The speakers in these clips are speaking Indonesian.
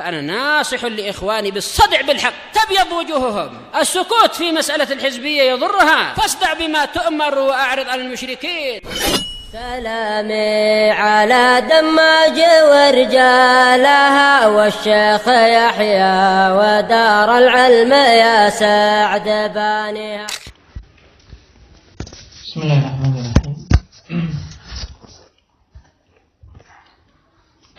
فأنا ناصح لإخواني بالصدع بالحق تبيض وجوههم. السكوت في مسألة الحزبية يضرها، فاصدع بما تؤمر وأعرض عن المشركين. سلامي على دماج ورجالها والشيخ يحيى ودار العلم يا سعد بانيها. بسم الله الرحمن الرحيم.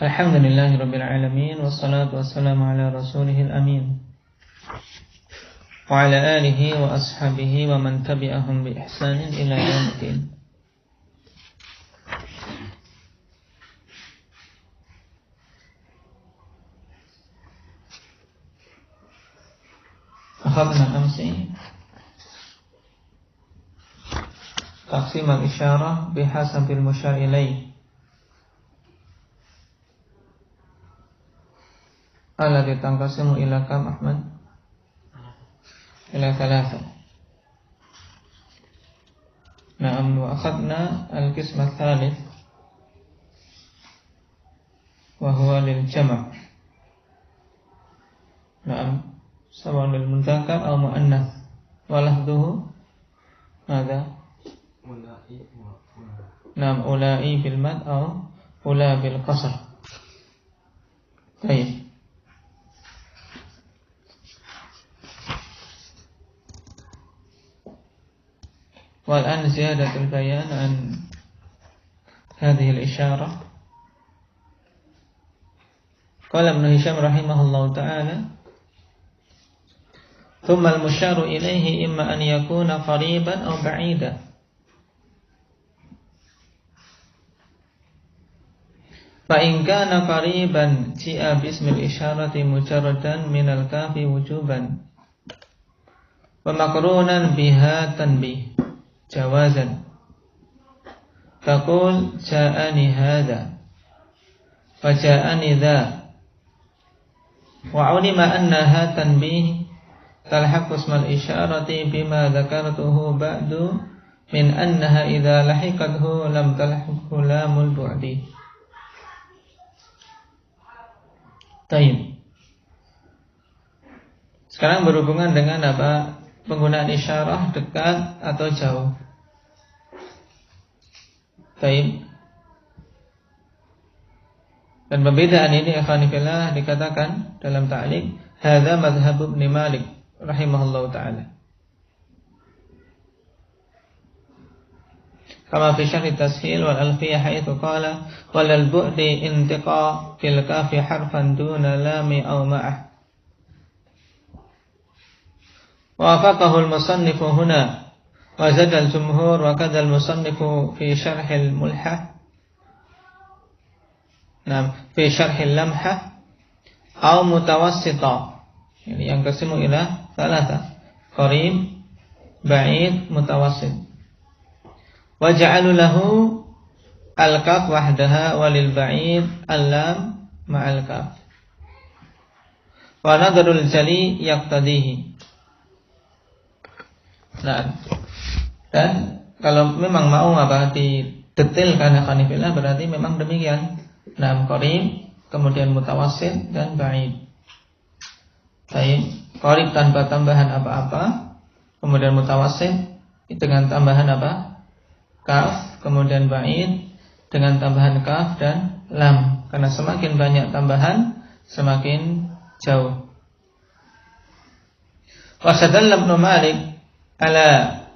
الحمد لله رب العالمين والصلاة والسلام على رسوله الأمين وعلى آله وأصحابه ومن تبعهم بإحسان إلى يوم الدين. أخذنا أمس تقسيم الإشارة بحسب المشار إليه الذي تنقسم إلى كم أحمد؟ إلى 3. نعم. وأخذنا القسم الثالث وهو للجمع. نعم، سواء للمذكر أو مؤنث ولفظه ماذا؟ نعم، أولئي بالمد أو أولى بالقصر. طيب. والآن زيادة البيان عن هذه الإشارة. قال ابن هشام رحمه الله تعالى: ثم المشار إليه إما أن يكون قريبا أو بعيدا. فإن كان قريبا جاء باسم الإشارة مجردا من الكاف وجوبا ومقرونا بها تنبيه جوازا. تقول جاءني هذا وجاءني ذا، وعلم أنها تنبيه تلحق اسم الإشارة بما ذكرته بعد من أنها إذا لحقته لم تلحقه لام البعد. طيب. Sekarang berhubungan dengan apa? Penggunaan isyarah dekat atau jauh. Baik. Dan pembedaan ini ikhwan fillah dikatakan dalam ta'liq hadza madhhab Ibnu Malik rahimahullahu taala. Kama fi syarh at-tashil wal alfiyah haitsu qala wal bu'di intiqa fil kafi harfan duna lami aw ma'ah. وافقه المصنف هنا وزاد الجمهور وكذا المصنف في شرح الملحة. نعم، في شرح اللمحة أو متوسطة، يعني ينقسم إلى 3: قريب، بعيد، متوسط. وجعلوا له الكاف وحدها وللبعيد اللام مع الكاف. ونظر الجلي يقتضيه. Nah, dan kalau memang mau didetilkan khanifillah berarti memang demikian. Nah, qarib, kemudian mutawassit dan ba'id. Baik, qarib tanpa tambahan apa-apa, kemudian mutawassit dengan tambahan apa? Kaf, kemudian ba'id dengan tambahan kaf dan lam. Karena semakin banyak tambahan, semakin jauh. Wa sadalla Ibnu Malik ala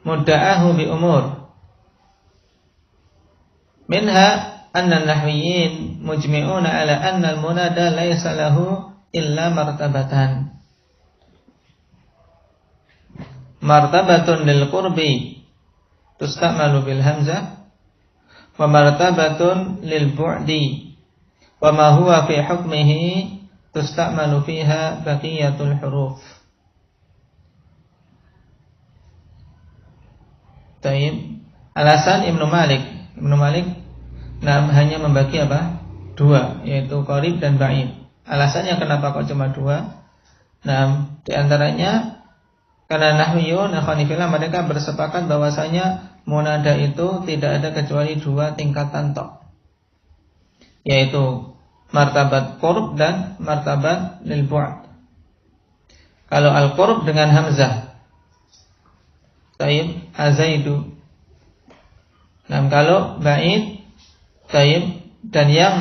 mudda'ahu bi umur minha anna an-nahwiyyin mujmi'una ala anna al-munada laysa lahu illa martabatan. Martabatun lil qurbi tusta'malu bil hamzah wa martabatun lil bu'di wa ma huwa fi hukmihi tusta'malu fiha baqiyatul huruf. Taib. Alasan Ibnu Malik hanya membagi apa? 2, yaitu qarib dan ba'id. Alasannya kenapa kok cuma 2? Di antaranya karena nahwiyun akhwanifillah mereka bersepakat bahwasanya munada itu tidak ada kecuali 2 tingkatan tok, yaitu martabat qurb dan martabat lil bu'd. Kalau al-qurb dengan hamzah, taib azaidu. Nah, kalau ba'id, taib, dan yang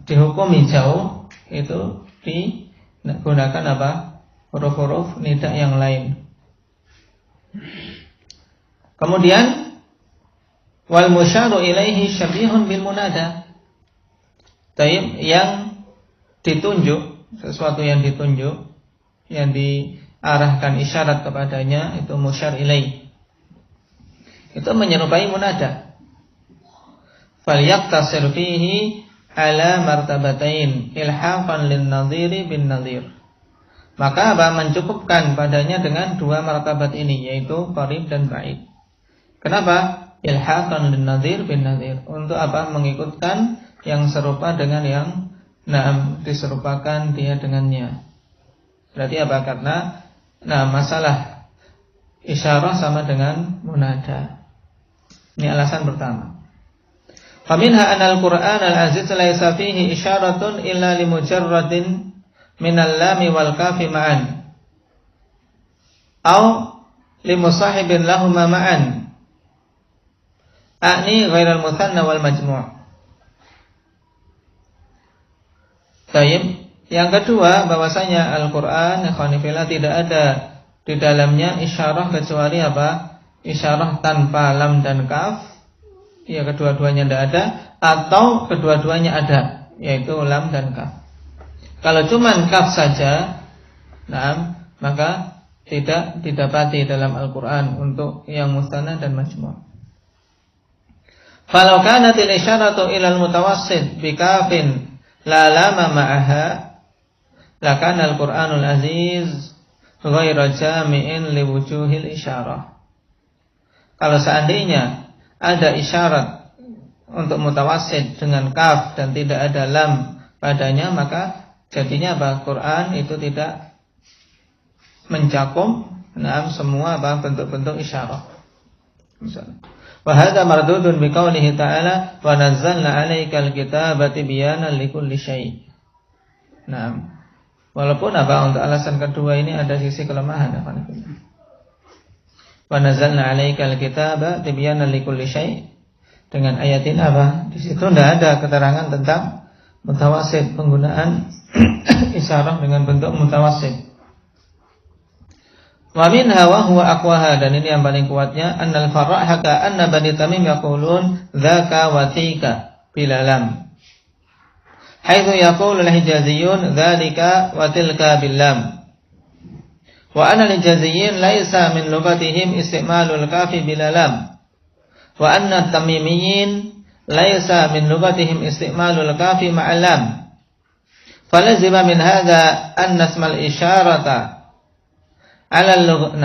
dihukumi jauh itu digunakan apa? Huruf-huruf nida yang lain. Kemudian wal musyaru ilaihi syabihun bil munada. Taib, yang ditunjuk, sesuatu yang ditunjuk, yang diarahkan isyarat kepadanya, itu musyar ilaih. Itu menyerupai munada. Falyaqtasir fihi ala martabatain ilhaqan lin nadhiri bin nadhir. Maka apa? Mencukupkan padanya dengan dua martabat ini, yaitu qarib dan ba'id. Kenapa? Ilhaqan lin nadhir bin nadhir. Untuk apa? Mengikutkan yang serupa dengan yang diserupakan dia dengannya. Berarti apa? Karena masalah isyarah sama dengan munada. Ini alasan pertama. Faminha anal Qur'an al-aziz laisa fihi isyaratun illa limujarradin minal lami wal kafi ma'an au limusahibin lahuma ma'an a'ni ghairal muthanna wal majmu'. Baik, yang kedua bahwasanya Al-Qur'an ikhwanifillah tidak ada di dalamnya isyarah kecuali apa? Isyarah tanpa lam dan kaf. Ya, kedua-duanya tidak ada, atau kedua-duanya ada, yaitu lam dan kaf. Kalau cuma kaf saja, maka tidak didapati dalam Al-Qur'an untuk yang mustanna dan majmu'. Falau kanatil isyaratu ilal mutawassit bi kafin la lama ma'aha lakana al-Qur'anul aziz ghairu jami'in liwujuhil isyarah. Kalau seandainya ada isyarat untuk mutawassit dengan kaf dan tidak ada lam padanya, maka jadinya apa? Quran itu tidak mencakup semua bentuk-bentuk isyarat. Misalnya, wa hadza mardudun bi qoulihi ta'ala wa nazzalna 'alaikal kitaba tibyanan likulli syai'. Walaupun untuk alasan kedua ini ada sisi kelemahan. Wa nazzalna 'alaikal kitaba tibyanan likulli syai'. Dengan ayat ini di situ tidak ada keterangan tentang mutawassit, penggunaan isyarah dengan bentuk mutawassit. Wa minha wa huwa aqwaha, dan ini yang paling kuatnya, annal farra haka anna bani tamim yaqulun dzaka wa tika bila lam, haitsu yaqulu al-hijaziyun dzalika wa tilka bil lam, wa anna al-hijaziyyin laisa min lughatihim istimalul kafi bila lam, wa anna at-tamimiyyin laisa min lughatihim istimalul kafi ma'al lam. Falazima min hadza anna ismal isyarata على اللغة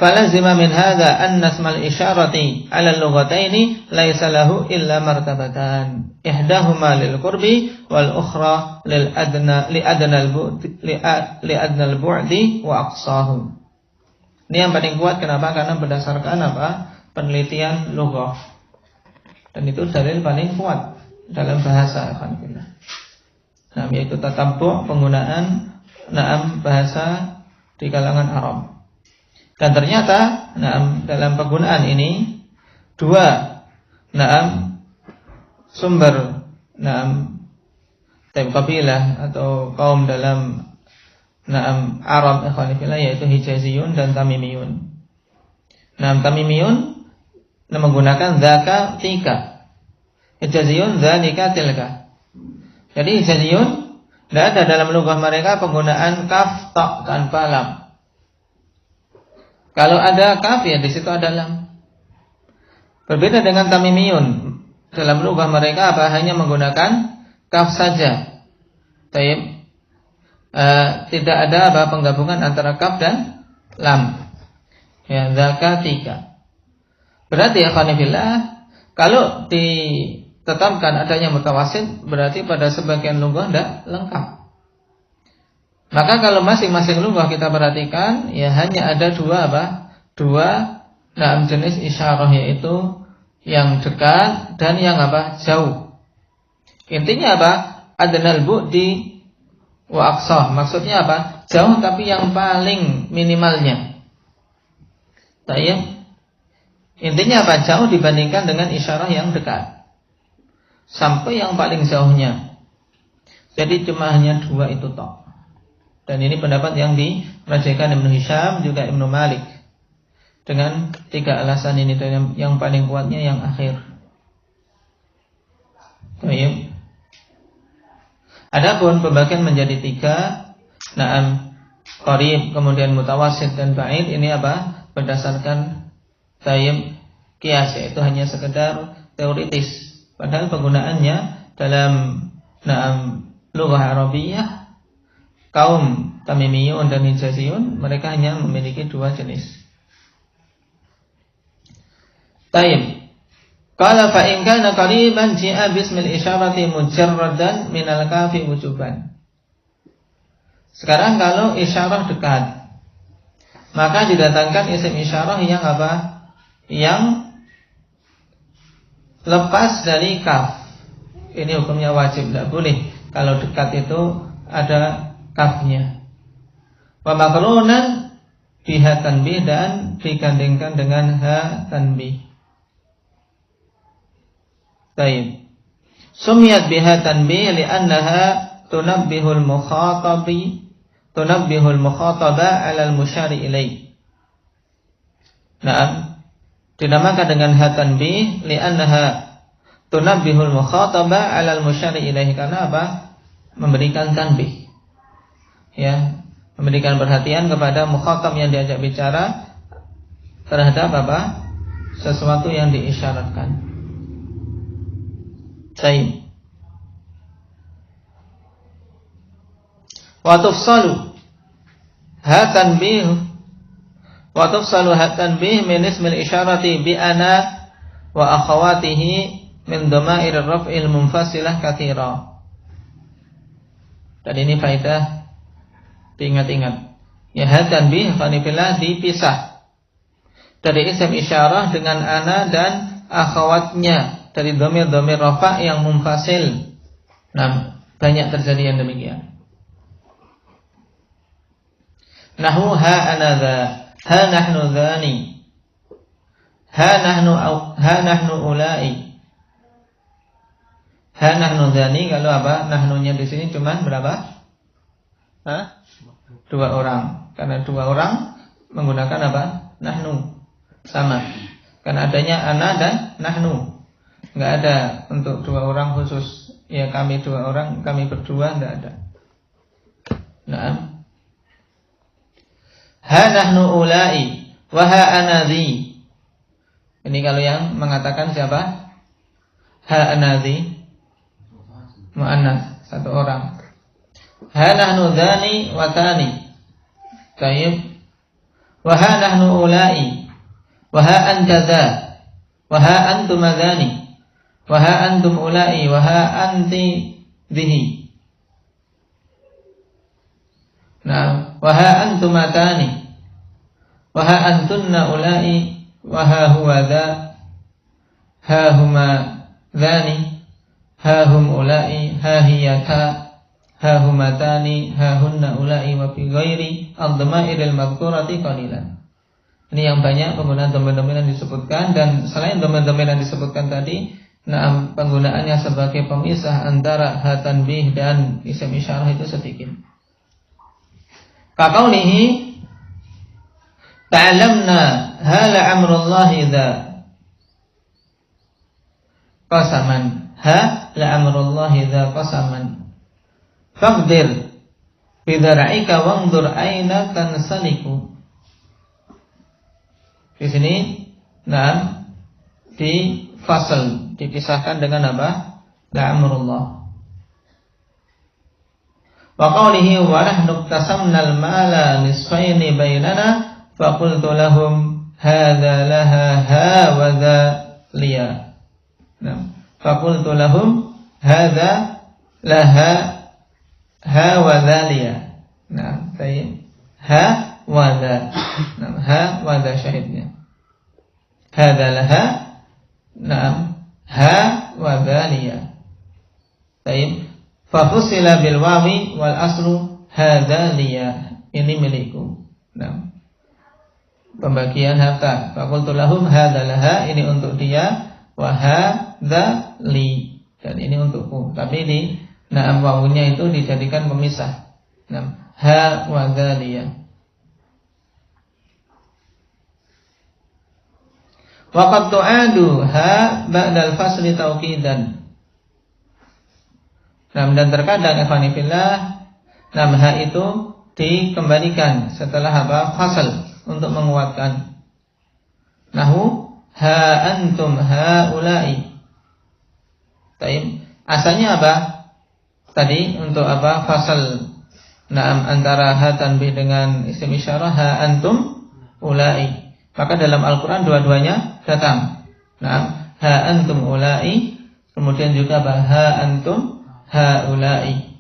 فلزم من هذا أن اسم الإشارة على اللغتين ليس له إلا مرتبتان إحداهما للقرب والأخرى لأدنى البعد وأقصاه. Ini yang paling kuat. Kenapa? Karena berdasarkan penelitian lughah, dan itu dalil paling kuat dalam bahasa. Yaitu tatabbu' penggunaan bahasa di kalangan Arab. Dan ternyata dalam penggunaan ini dua sumber kabilah atau kaum dalam Arab ikhwanifillah, yaitu Hijaziyun dan Tamimiyun. Tamimiyun menggunakan dzaka tika, Hijaziyun dzalika tilka. Jadi Hijaziyun tidak ada dalam lugah mereka penggunaan kaf ta tanpa lam. Kalau ada kaf, ya di situ ada lam. Berbeda dengan Tamimiyun, dalam lugah mereka hanya menggunakan kaf saja. Tidak ada penggabungan antara kaf dan lam. Ya, dzaka tika. Berarti ya khanibillah, kalau ditetapkan adanya mutawassit, berarti pada sebagian lugah tidak lengkap. Maka kalau masing-masing lugah kita perhatikan, ya hanya ada dua jenis isyarah, yaitu yang dekat dan yang jauh. Intinya apa? Adnal bu'di wa aqsah. Maksudnya apa? Jauh tapi yang paling minimalnya. Tayyib. Intinya apa? Jauh dibandingkan dengan isyarah yang dekat. Sampai yang paling jauhnya. Jadi cuma hanya 2 itu tok. Dan ini pendapat yang dirajihkan Ibnu Hisham juga Ibnu Malik. Dengan 3 alasan ini, dan yang paling kuatnya yang akhir. Baik. Adapun pembagian menjadi 3, na'am, qarib, kemudian mutawassit dan ba'id, ini apa? Berdasarkan tayyib qiyas, yaitu hanya sekedar teoritis. Padahal penggunaannya dalam na'am lughah Arabiyah, kaum Tamimiyun dan Hijaziyun mereka hanya memiliki 2 jenis. Tayyib. Qala fa in kana qariban ji'a bismil isyarati mujarradan minal kafi wujuban. Sekarang kalau isyarah dekat, maka didatangkan isim isyarah yang apa? Yang lepas dari kaf. Ini hukumnya wajib, tidak boleh kalau dekat itu ada kafnya. Wa maqrunan biha tanbih, dan digandingkan dengan ha tanbih. Baik. Sumiyat biha tanbih li'annaha tunabbihul mukhataba 'ala al-musyari ilaih. Naam. Dinamakan dengan ha tanbih li'annaha tunabbihul mukhataba 'ala al-musyari ilaih, karena apa? Memberikan tanbih. Ya, memberikan perhatian kepada mukhatab yang diajak bicara terhadap apa? Sesuatu yang diisyaratkan. Baik. Wa tufsalu ha tanbih min ismil isyarati bi ana wa akhawatihi min dhamair ar-raf'il munfasilah katsira. Dan ini faedah diingat-ingat. Ya, ha tanbih fanifillah dipisah dari isim isyarah dengan ana dan akhawatnya dari dhamir-dhamir rafa' yang munfasil. Nah, banyak terjadi yang demikian. Nahu ha ana dha, ha nahnu dhani, ha nahnu ulai. Ha nahnu dhani, kalau apa? Nahnunya di sini cuma berapa? 2 orang. Karena 2 orang menggunakan apa? Nahnu. Sama. Karena adanya ana dan nahnu. Enggak ada untuk 2 orang khusus. Ya, kami 2 orang, kami berdua, enggak ada. Naam. Ha nahnu ulai wa ha ana dhi. Ini kalau yang mengatakan siapa? Ha ana dhi. Muannas, 1 orang. Ha nahnu dhani wa thani. Baik. Wa ha nahnu ulai wa ha anta dha wa ha antum dhani. Wa ha antum ulai wa ha anti dhihi. Nah, wa ha antum atani wa ha antunna ulai wa ha huwa dha ha huma dhani ha hum ulai ha hiya ta ha huma tani ha hunna ulai wa fi ghairi ad-dhamairil madhkurati qalilan. Ini yang banyak penggunaan dhamir-dhamir yang disebutkan, dan selain dhamir-dhamir yang disebutkan tadi, nah, penggunaannya sebagai pemisah antara ha tanbih dan isim isyarah itu sedikit. Kaqaulihi ta'lamna hala amrullahi dha qasaman, ha la amrullahi dha qasaman faqdir bidara'ika wanzur aina tansaliku. Di sini nah di fasal dipisahkan dengan apa? La'amrullah. Wa qawlihi wa nahnu qasamna al-mala nisfaini bainana fa qultu lahum hadza laha ha wa dha liya. Nah, fa qultu lahum hadza laha ha wa dha liya. Nah, baik. Ha wa dha. Nah, ha wa dha syahidnya. Hadza laha. Naam, ha wa dhaliya. Taib. Fafusila bil wawi wal aslu hadza liya. Ini milikku. Nah, pembagian harta. Faqultu lahum hadza laha, ini untuk dia, wa hadza li, dan ini untukku. Tapi di wawunya itu dijadikan pemisah. Nah, ha wa dza liya. Wa qad tu'adu ha ba'dal fasli tauqidan. Dan terkadang ikhwani fillah, ha itu dikembalikan setelah fasal untuk menguatkan. Nahu ha antum haula'i. Taib. Asalnya apa? Tadi untuk fasal antara ha tanbih dengan isim isyarah ha antum ula'i. Maka dalam Al-Quran dua-duanya datang. Ha antum ula'i, kemudian juga ha antum haula'i.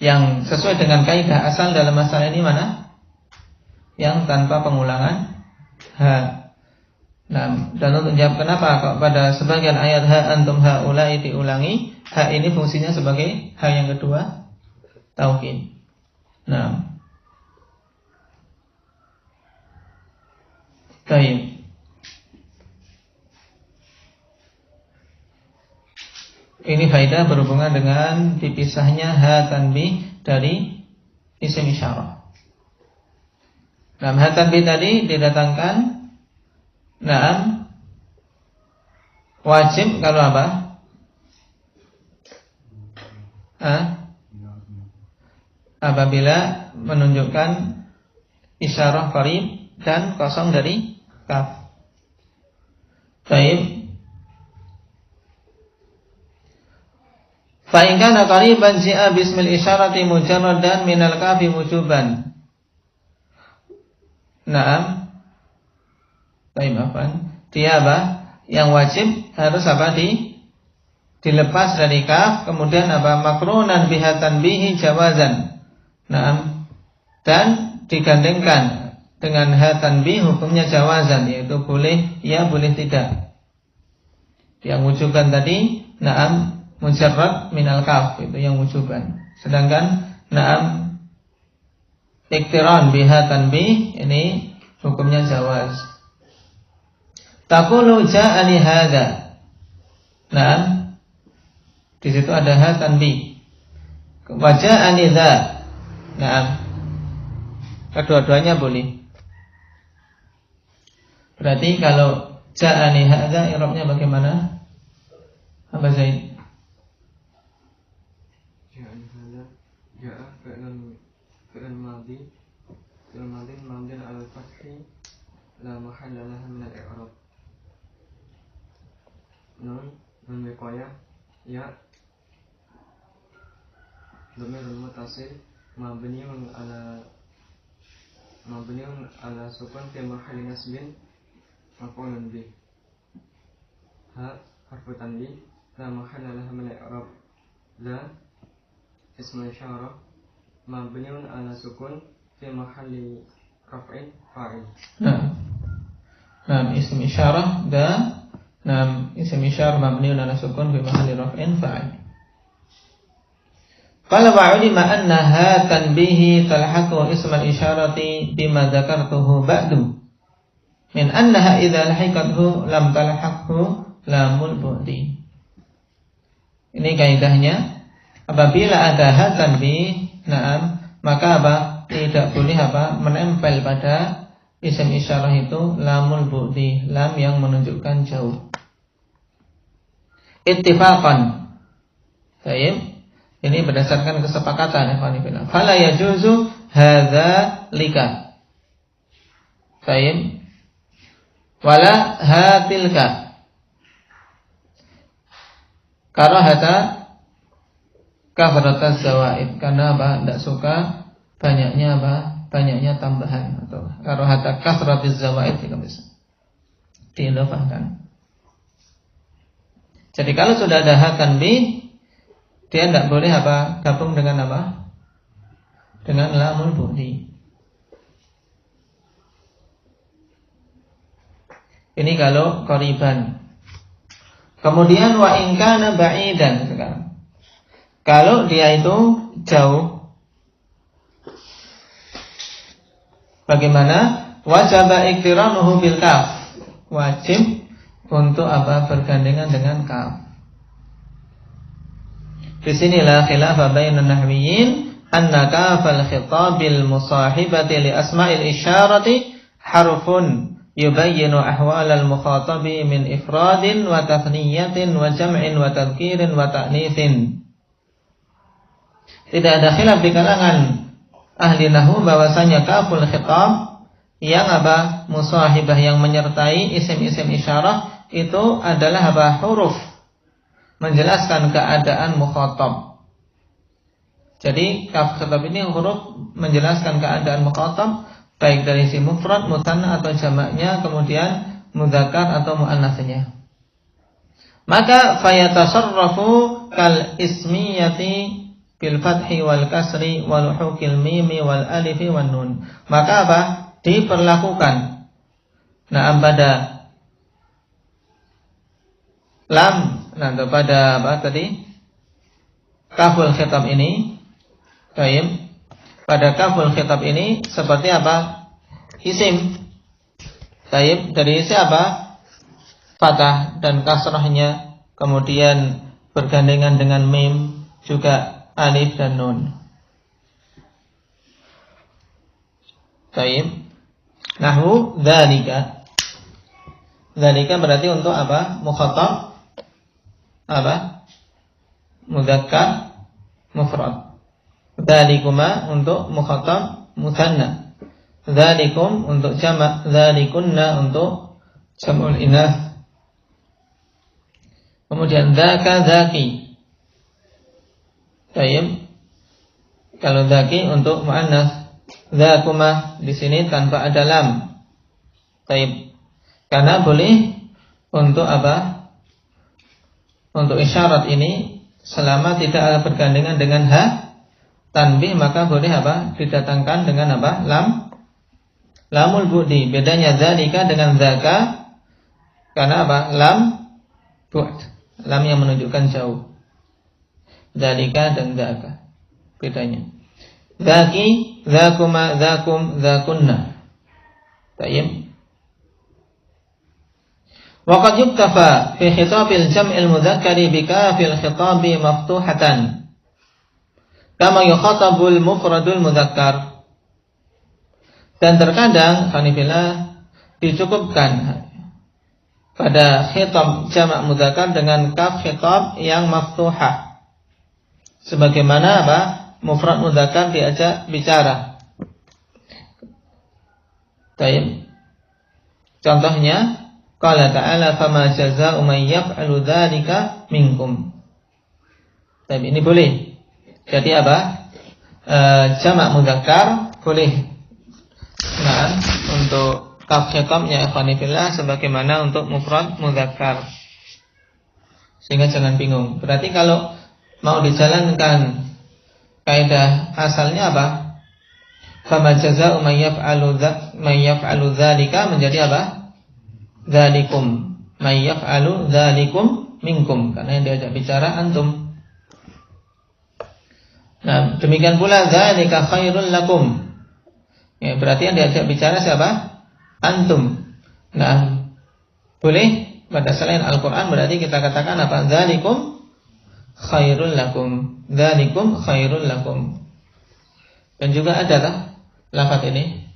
Yang sesuai dengan kaidah asal dalam masalah ini mana? Yang tanpa pengulangan ha. Dan untuk jawab kenapa kok pada sebagian ayat ha antum haula'i diulangi, ha ini fungsinya sebagai ha yang kedua, taukid. Baik. Ini faedah berhubungan dengan dipisahnya ha tanbih dari isim isyarah. Ha tanbih tadi didatangkan wajib kalau apa? Apabila menunjukkan isyarah qarib dan kosong dari kaf. Baik. Fa in kana qariban ji'a bismil isyarati mujarradan minal kafi wujuban. Baik, dia apa? Yang wajib harus apa? Dilepas dari kaf, kemudian apa? Makrunan biha tanbihi jawazan. Dan digandengkan dengan ha tanbih hukumnya jawazan, yaitu boleh ya boleh tidak. Yang wujuban tadi mujarrad minal kaf, itu yang wujuban. Sedangkan iktiran biha tanbih ini hukumnya jawaz. Taqulu ja'ani hadza. Di situ ada ha tanbih. Wa ja'ani dza. Kedua-duanya boleh. Berarti kalau ja'ani hadza i'rabnya bagaimana? Apa Zaid? Ja'ani hadza ja'a fi'il madhi mabni 'ala al-fathi la mahalla lahu min al-i'rab. Nun wiqayah ya dhamirul muttasil mabniun 'ala sukun fi mahalli nasbin maf'ulun bih. Ha harfu tanbih la mahalla lahu min al-i'rab. La ismu isyarah mabniun 'ala sukun fi mahalli raf'in fa'il. Ism isyarah dan ism isyarah mabniun 'ala sukun fi mahalli raf'in fa'il. Qala ba'ulima anna ha tanbihi talhaqu ism al-isyarati bima dzakartuhu ba'du. Min annaha idza lahiqathu lam talhaqhu lamul bu'di. Ini kaidahnya, apabila ada ha tanbih, maka apa? Tidak boleh menempel pada isim isyarah itu lamul bu'di, lam yang menunjukkan jauh. Ittifaqan. Baik. Ini berdasarkan kesepakatan ikhwan fillah. Fala yajuzu hadza lika. Baik. Wala hatilka. Karahata kafarataz zawaid, karena tidak suka banyaknya tambahan, atau karahata kasratiz zawaid juga bisa diidhafahkan. Jadi kalau sudah ada ha tanbih, dia tidak boleh gabung dengan dengan lamul bu'di. Ini kalau qariban. Kemudian wa in kana ba'idan sekarang. Kalau dia itu jauh. Bagaimana? Wajaba iqtiranuhu bil kaf. Wajib untuk apa? Bergandengan dengan kaf. Di sinilah khilaf bainan nahwiyyin anna kafal khitabil musahibati li asma'il isyarati harfun yubayyinu ahwalal mukhatabi min ifradin wa tathniyatin wa jam'in wa tadhkirin wa ta'nitsin. Tidak ada khilaf di kalangan ahli nahwu bahwasanya kaful khitab yang apa? Musahibah, yang menyertai isim-isim isyarah itu adalah apa? Huruf menjelaskan keadaan mukhatab. Jadi kaf khitab ini huruf menjelaskan keadaan mukhatab, baik dari si mufrad, musanna atau jamaknya, kemudian mudzakkar atau muannasnya. Maka fayatasarrafu kal ismiyati bil fathi wal kasri wal hukil mimi wal alifi wan nun. Maka apa? Diperlakukan pada lam, pada apa tadi? Kaful khitab ini. Baik. Pada kaful khitab ini seperti apa? Isim. Baik, dari isi apa? Fathah dan kasrahnya, kemudian bergandengan dengan mim, juga alif dan nun. Baik. Nahwu dzalika. Dzalika berarti untuk apa? Mukhatab apa? Mudzakkar mufrad. Dzalikuma untuk mukhatab musanna. Dzalikum untuk jamak, dzalikunna untuk jam'ul inath. Kemudian dzaka dzaki. Baik. Kalau dzaki untuk muannats, dzakuma di sini tanpa ada lam. Baik. Karena boleh untuk apa? Untuk isyarat ini selama tidak bergandengan dengan ha tanbih, maka boleh apa? Didatangkan dengan apa? Lamul bu'di. Bedanya dzalika dengan dzaka karena apa? Lam bu'd. Lam yang menunjukkan jauh. Dzalika dan dzaka. Bedanya. Dzaki, dzakuma, dzakum, dzakunna. Baik. Waqad yuktafa fi khitabil jam'il mudzakkari bi kafil khitabi maftuhatan kama yukhatabul mufradul mudzakkar. Dan terkadang hanifillah dicukupkan pada khitab jamak mudzakkar dengan kaf khitab yang maftuhah, sebagaimana apa? Mufrad mudzakkar diajak bicara. Baik. Contohnya qala ta'ala fama jazaa'u man yaf'alu dzalika minkum. Tapi ini boleh. Jadi apa? Jamak mudzakkar boleh. Nah, untuk kaf khitabnya ikhwani fillah sebagaimana untuk mufrad mudzakkar. Sehingga jangan bingung. Berarti kalau mau dijalankan kaidah asalnya apa? Fama jazaa'u man yaf'alu dzalika menjadi apa? Dzalikum, may yaf'alu dzalikum minkum, karena yang diajak bicara antum. Nah, demikian pula dzalika khairul lakum. Ya, berarti yang diajak bicara siapa? Antum. Nah, boleh pada selain Al-Qur'an berarti kita katakan apa? Dzalikum khairul lakum. Dzalikum khairul lakum. Dan juga ada lafaz ini.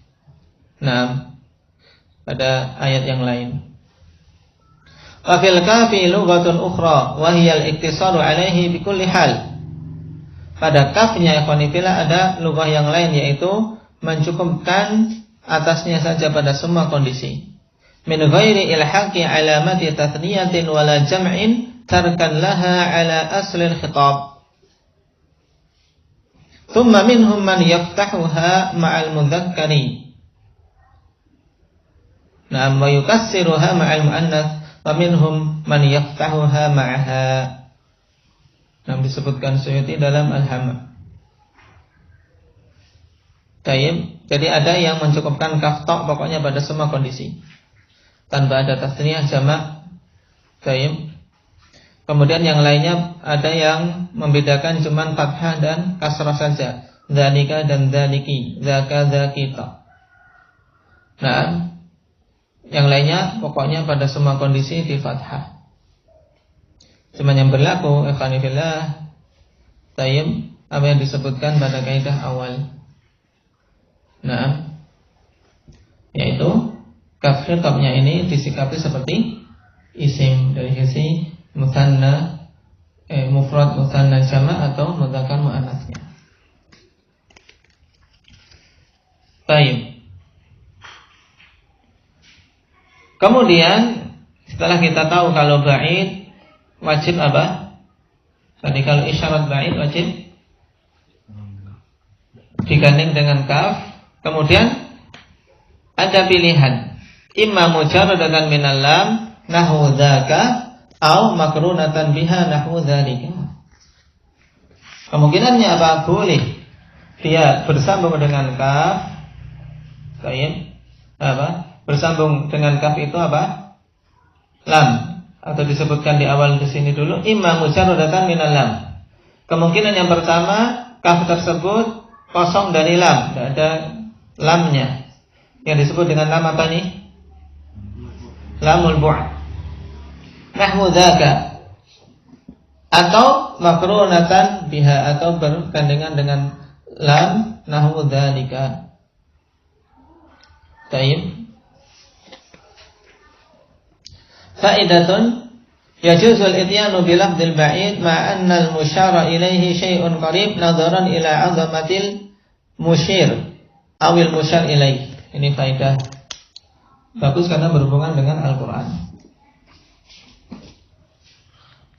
Nah, pada ayat yang lain. Wa fil kafi lughatun ukhra wa hiya al-iktisaru alaihi bi kulli hal. Pada kafnya ikhwani fillah ada lugah yang lain, yaitu mencukupkan atasnya saja pada semua kondisi. Min ghairi ilhaqi alamati tathniyatin wala jam'in tarkan laha ala asli al-khitab. Thumma minhum man yaftahuha ma'al mudzakkari. Nah, wa yukassiruha ma'al muannats wa minhum man yaftahuha ma'aha. Nah, disebutkan Suyuti dalam Al-Hamma. Baik, jadi ada yang mencukupkan kaf ta pokoknya pada semua kondisi. Tanpa ada tasniyah jamak. Baik. Kemudian yang lainnya ada yang membedakan cuman fathah dan kasrah saja. Dzalika dan dzaliki, dzaka dzakita. Nah, yang lainnya pokoknya pada semua kondisi di fathah. Cuman yang berlaku ikhwanifillah tayyib apa yang disebutkan pada kaidah awal. Nah, yaitu kaf khitabnya ini disikapi seperti isim dari sisi mutsanna, mufrad mutsanna jama' atau mudzakkar muannats-nya. Baik. Kemudian setelah kita tahu kalau ba'id wajib apa? Tadi kalau isyarat ba'id wajib digandeng dengan kaf. Kemudian ada pilihan, imma mujarradatan minal lam nahwu dzaka au makrunatan biha nahwu dzalika. Kemungkinannya apa? Boleh dia bersambung dengan kaf. Baik. Apa? Bersambung dengan kaf itu apa? Lam, atau disebutkan di awal di sini dulu imma mujarradatan minal lam. Kemungkinan yang pertama kaf tersebut kosong dari lam, tidak ada lamnya. Yang disebut dengan lam apa nih? Lamul bu'd. Nahwu dzaka. Atau makrunatan biha, atau bergandengan dengan lam nahwu dzalika. Baik. Fa'idatun yajuzul ityanu bilafdil ba'id ma'annal musyara ilaihi syai'un qarib nadharan ila 'azamatil musyir awil musyar ilaih. Ini faedah bagus karena berhubungan dengan Al-Quran.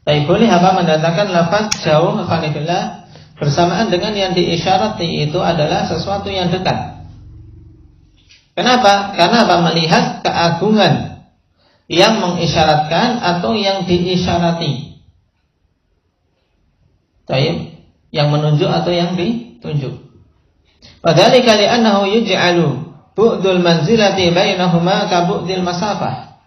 Tapi boleh apa mendatangkan lafaz jauh akanillah bersamaan dengan yang diisyarati itu adalah sesuatu yang dekat. Kenapa? Karena apa? Melihat keagungan yang mengisyaratkan atau yang diisyarati. Baik, yang menunjuk atau yang ditunjuk. Padhalika li'annahu yuj'alu bu'dul manzilati bainahuma ka bu'dil masafah.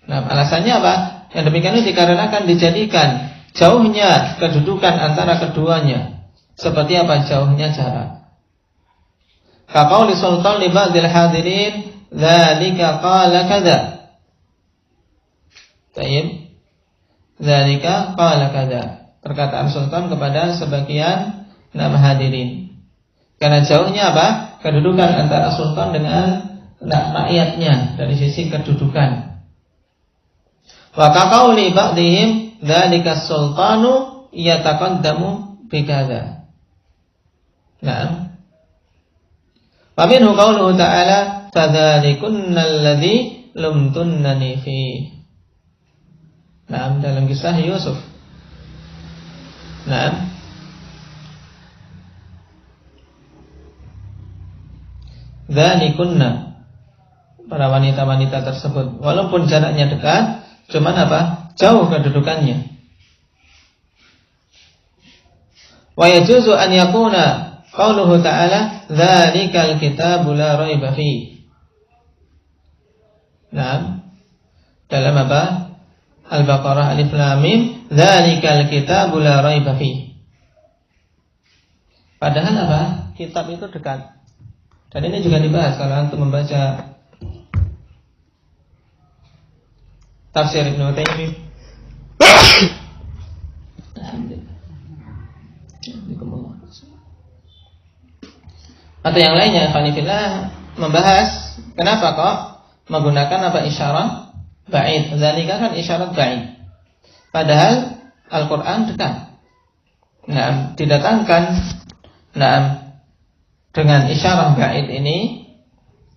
Nah, alasannya apa? Yang demikian itu dikarenakan dijadikan jauhnya kedudukan antara keduanya seperti apa? Jauhnya jarak. Ka qauli sultan li ba'dil hadirin dzalika qala kadza. Baik. Dzalika qala kadza. Perkataan sultan kepada sebagian nama hadirin. Karena jauhnya apa? Kedudukan antara sultan dengan rakyatnya dari sisi kedudukan. Wa ka qauli ba'dihim dzalika sultanu yataqaddamu bi kadza. Nah. Wa minhu qauluhu ta'ala fadzalikunnal ladzi lumtunnani fi. Nah, dalam kisah Yusuf. Nah, dzalikunna, para wanita-wanita tersebut walaupun jaraknya dekat, cuman apa? Jauh kedudukannya. Wa yajuzu an yakuna qauluhu ta'ala dzalikal kitabu la raiba fi. Nah, dalam apa? Al-Baqarah alif lam mim dzalikal kitabu la raiba fi. Padahal apa? Kitab itu dekat. Dan ini juga dibahas kalau antum membaca tafsir Ibnu Taimiyah. Atau yang lainnya, Khanifillah membahas kenapa kok menggunakan apa isyarat ba'id. Zalika kan isyarat ba'id. Padahal Al-Quran dekat. Nah, didatangkan dengan isyarat ba'id ini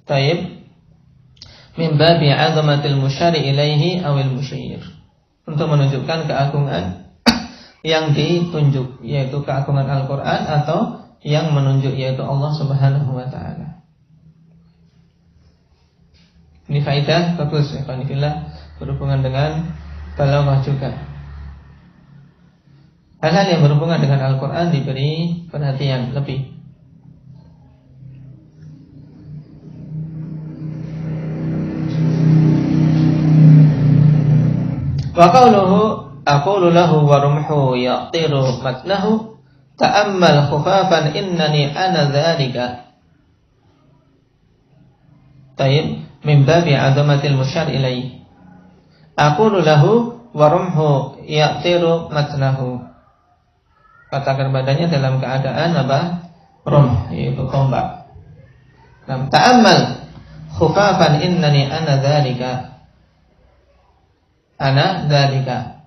taib min babi 'azamatil musyari ilaihi awil musyir, untuk menunjukkan keagungan yang ditunjuk, yaitu keagungan Al-Quran atau yang menunjuk, yaitu Allah Subhanahu wa ta'ala. Ini faedah bagus ya Alhamdulillah, berhubungan dengan balaghah juga. Hal-hal yang berhubungan dengan Al-Quran diberi perhatian lebih. Wa qawluhu aqulu lahu wa rumhu yaqtiru matnahu ta'ammal khufafan innani ana dzalika. Taib min babi 'azamatil musyar ilaih. Aqulu lahu wa rumhu yaqtiru matnahu. Katakan badannya dalam keadaan apa? Rumh, yaitu tombak. Nah, ta'ammal khufafan innani ana dzalika. Ana dzalika.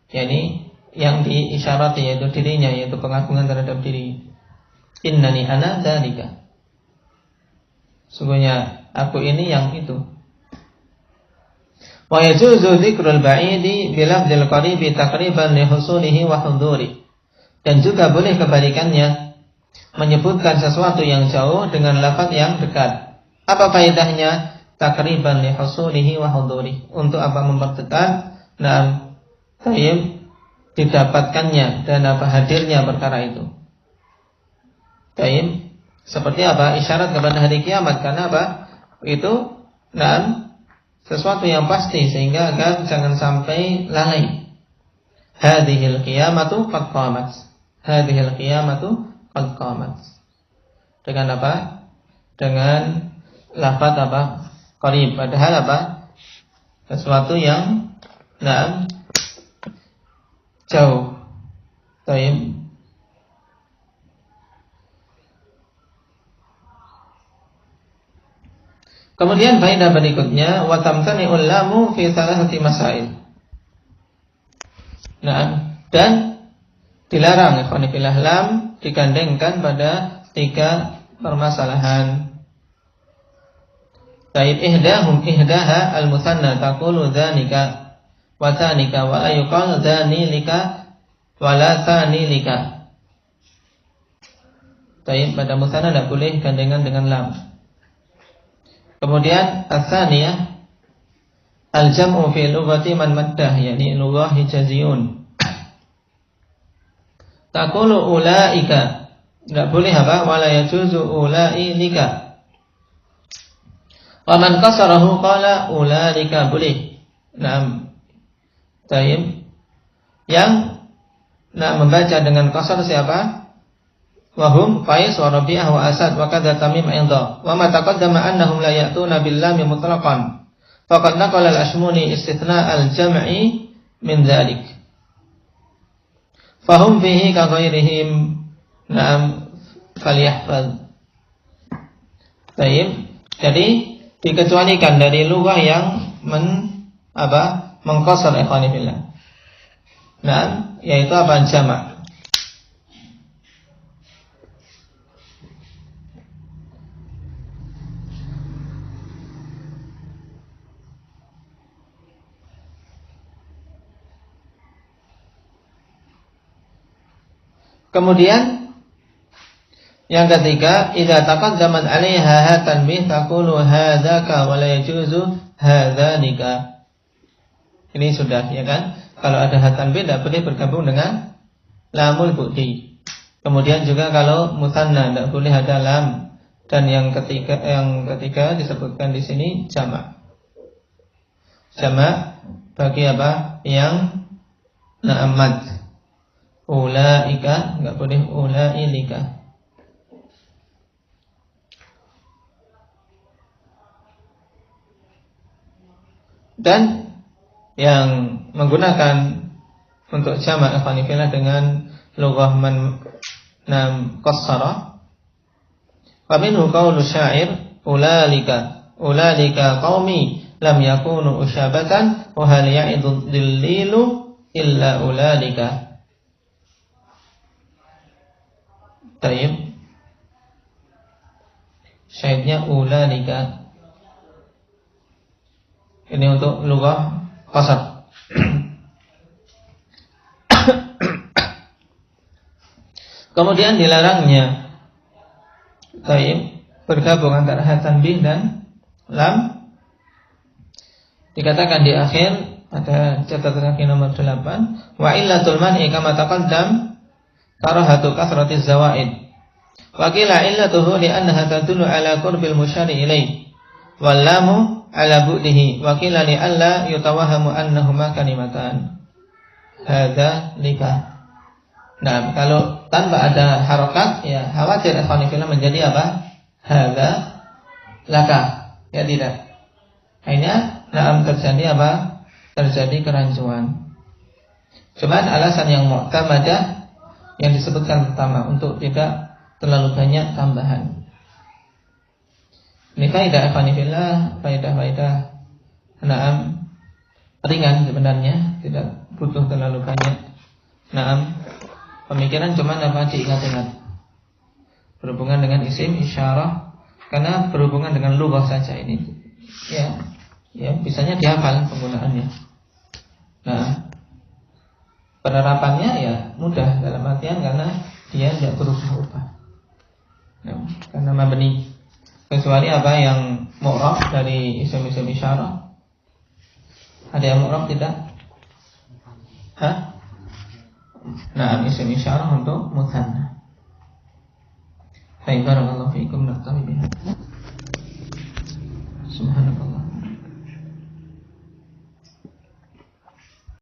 Yani yang diisyarati yaitu dirinya, yaitu pengagungan terhadap diri. Innani ana dzalika. Sungguhnya aku ini yang itu. Wa yajuzu dzikrul ba'idi bi lafdzil qaribi taqriban li husulihi wa huduri. Dan juga boleh kebalikannya, menyebutkan sesuatu yang jauh dengan lafaz yang dekat. Apa faedahnya? Taqriban li husulihi wa huduri. Untuk apa? Memperdekat dan didapatkannya dan apa hadirnya perkara itu. Taib, seperti apa? Isyarat kepada hari kiamat. Karena apa? Itu sesuatu yang pasti, sehingga agar jangan sampai lalai. Hadhil qiyamatu qad qamat. Hadhil qiyamatu qad qamat. Dengan apa? Dengan lafaz apa? Qarib. Padahal apa? Sesuatu yang jauh. Taib. Kemudian faedah berikutnya, wa tamtani'ul lamu fi thalathati masail. Dan dilarang ikhwanifillah lam digandengkan pada 3 permasalahan. Taib ihdaha al-musanna taqulu dzanika wa tsanika wa la yuqal dzanilika wa la tsanilika. Taib, pada musanna tidak boleh gandengan dengan lam. Kemudian as-tsaniyah al-jam'u fi lughati man maddah, yakni lughah hijaziyun. Taqulu ulaika, enggak boleh apa? Wala yajuzu ulaika. Wa man qasarahu qala ulaika, boleh. Naam. Taib. Yang membaca dengan qasar siapa? Wahum Qais wa Rabi'ah wa Asad wa kadza Tamim aidha. Wa ma taqaddama annahum la ya'tuna bil lam mutlaqan. Faqad naqala al-Ashmuni istithna' al-jam'i min dzalik. Fahum fihi ka ghairihim. Naam, falyahfaz. Baik. Jadi dikecualikan dari lughah yang mengqasar ikhwani fillah. Naam, yaitu apa? Jama'. Kemudian yang ketiga, idza taqaddamat 'alaiha hatan bi taqulu hadzaka wa la yajuzu hadzanika. Ini sudah, ya kan? Kalau ada hatan bi tidak boleh bergabung dengan lamul bu'di. Kemudian juga kalau musanna tidak boleh ada lam. Dan yang ketiga disebutkan di sini jamak. Jamak bagi apa? Yang na'amad. Ulaika, enggak boleh ulailika. Dan yang menggunakan untuk jamak ikhwanifillah dengan lughah man qassara. Wa minhu qaulu syair ulalika qaumi lam yakunu usyabatan wa hal ya'idu dhillilu illa ulalika. Taib. Syaitnya ulalika. Ini untuk lughah qasar. Kemudian dilarangnya taib bergabung antara hatan bih dan lam. Dikatakan di akhir ada catatan kaki nomor 8, wa illatul man'i kama taqaddam karahatu kasratiz zawaid. Wa qila illatuhu li annaha tadullu ala qurbil musyari ilaih. Wal lamu ala bu'dihi wa qila li alla yutawahamu annahuma kalimatan. Hadza lika. Nah, kalau tanpa ada harokat, ya khawatir ikhwan fillah menjadi apa? Hadza laka. Ya tidak. Akhirnya terjadi apa? Terjadi kerancuan. Cuman alasan yang mu'tamadah yang disebutkan pertama untuk tidak terlalu banyak tambahan. Ini kaidah ikhwan fillah, kaidah ringan sebenarnya, tidak butuh terlalu banyak. Pemikiran cuma apa diingat-ingat. Berhubungan dengan isim isyarah, karena berhubungan dengan lughah saja ini. Ya, bisanya dihafal penggunaannya. Nah, penerapannya ya mudah dalam artian karena dia tidak berubah-ubah. Nah, karena mabni, kecuali apa yang mu'rab dari isim-isim isyarah. Ada yang mu'rab tidak? Nah, isim isyarah untuk mutsanna. Barakallahu fiikum.